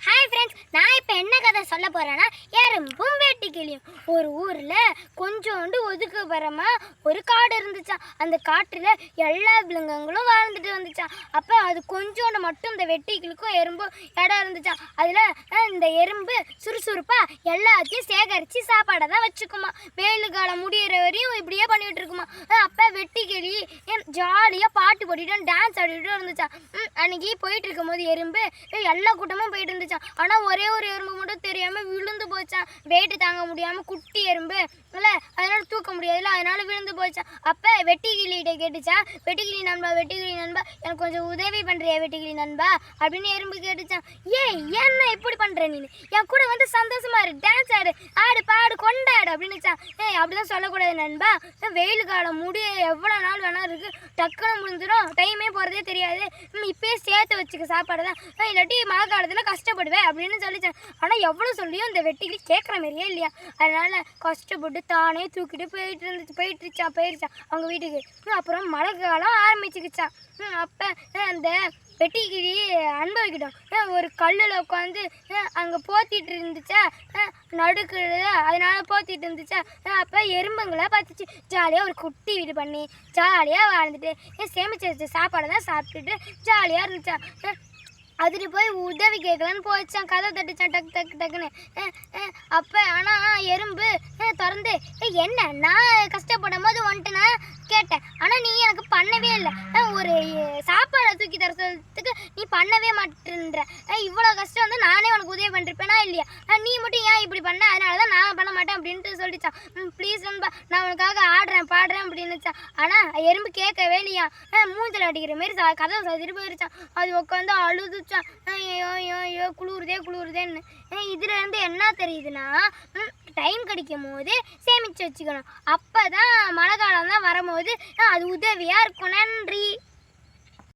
Hi friends, நான் இப்போ என்ன கதை சொல்ல போகிறேன்னா, எறும்பும் வெட்டுக்கிளியும். ஒரு ஊரில் கொஞ்சோண்டு ஒதுக்குப்புறமா ஒரு காடு இருந்துச்சான். அந்த காட்டில் எல்லா விலங்குகளும் வாழ்ந்துட்டு வந்துச்சான். அப்போ அது கொஞ்சோண்டு மட்டும் இந்த வெட்டுக்கிளிக்கும் எறும்பும் இடம் இருந்துச்சான். அதில் இந்த எறும்பு சுறுசுறுப்பாக எல்லாத்தையும் சேகரித்து சாப்பாடை தான் வச்சுக்குமா. வெயில் காலம் முடிகிற வரையும் இப்படியே பண்ணிகிட்டு இருக்குமா. அப்போ வெட்டுக்கிளி ஜாலியாக பாட்டு போட்டுட்டு டான்ஸ் ஆடிட்டு இருந்துச்சான். அன்னைக்கு போயிட்டு இருக்கும் போது எறும்பு எல்லா கூட்டமும் போயிட்டு இருந்துச்சான். ஆனால் ஒரே ஒரு எறும்பு மட்டும் தெரியாமல் விழுந்து போச்சான். வெயிட்டு தாங்க முடியாமல், குட்டி எறும்பு இல்லை, அதனால தூக்க முடியாதுல்ல, அதனால விழுந்து போச்சான். அப்போ வெட்டுக்கிளிகிட்ட கேட்டுச்சான், வெட்டுக்கிளி நண்பா, வெட்டுக்கிளி நண்பா, எனக்கு கொஞ்சம் உதவி பண்ணுறியா வெட்டுக்கிளி நண்பா அப்படின்னு எறும்பு கேட்டுச்சான். என்ன இப்படி பண்ணுற நீ, என் கூட வந்து சந்தோஷமா இரு, டான்ஸ் ஆடு, ஆடு பாடு கொண்டாடு அப்படின்னுச்சான். அப்படிதான் சொல்லக்கூடாது நண்பா, வெயில் காலம் முடிய எவ்வளோ நாள் வேணா இருக்கு, டக்குன்னு முடிஞ்சிடும், டைமே போகிறதே தெரியாது, இப்பயே சேர்த்து வச்சுக்க சாப்பாடு தான், இல்லாட்டி மழை காலத்தில் கஷ்டப்படுவேன் அப்படின்னு சொல்லிச்சேன். ஆனால் எவ்வளோ சொல்லியும் இந்த வெட்டுக்கிளி கேட்குற மாதிரியே இல்லையா. அதனால் கஷ்டப்பட்டு தானே தூக்கிட்டு போயிடுச்சான் அவங்க வீட்டுக்கு. அப்புறம் மழை காலம் ஆரம்பிச்சுக்கிச்சான். அப்போ அந்த வெட்டுக்கிளி அனுபவிக்கிட்டோம். ஒரு கல்லில் உட்காந்து அங்கே போத்திட்டு இருந்துச்சா, நடுக்குது, அதனால போத்திட்டு இருந்துச்சா. அப்போ எறும்புங்களை பார்த்துச்சு. ஜாலியாக ஒரு குட்டி வீடு பண்ணி ஜாலியாக வாழ்ந்துட்டு சேமிச்சு வச்ச சாப்பாடை தான் சாப்பிட்டுட்டு ஜாலியாக இருந்துச்சா. அதுட்டு போய் உதவி கேட்கலான்னு போச்சான். கதை தட்டுச்சான் டக்குன்னு. அப்போ ஆனால் எறும்பு திறந்து, என்ன நான் கஷ்டப்படும் போது வந்துட்டு நான் கேட்டேன், ஆனால் நீ எனக்கு பண்ணவே இல்லை, ஒரு சாப்பாடை தூக்கி தர சொல்றதுக்கு நீ பண்ணவே மாட்டேன்ற, இவ்வளோ கஷ்டம் வந்து நானே உனக்கு உதவி பண்ணிருப்பேனா இல்லையா, நீ மட்டும் ஏன் இப்படி பண்ண, அதனால தான் நான் பண்ண மாட்டேன் அப்படின்ட்டு சொல்லிச்சான். ப்ளீஸ் நண்பா, நான் உனக்காக ஆடுறேன் பாடுறேன் அப்படின்னுச்சான். ஆனால் எறும்பு கேட்கவே இல்லையா. மூஞ்சல் அடிக்கிற மாரி கதவை சாத்திட்டு போயிருச்சான். அது உட்காந்து அழுதுச்சான். ஐயோ குளிருதேன்னு. இதுலேருந்து என்ன தெரியுதுன்னா, டைம் கிடைக்கும் போது சேமித்து வச்சுக்கணும். அப்போ தான் மழை காலம் தான் வரும்போது அது உதவியாக இருக்கும். நன்றி.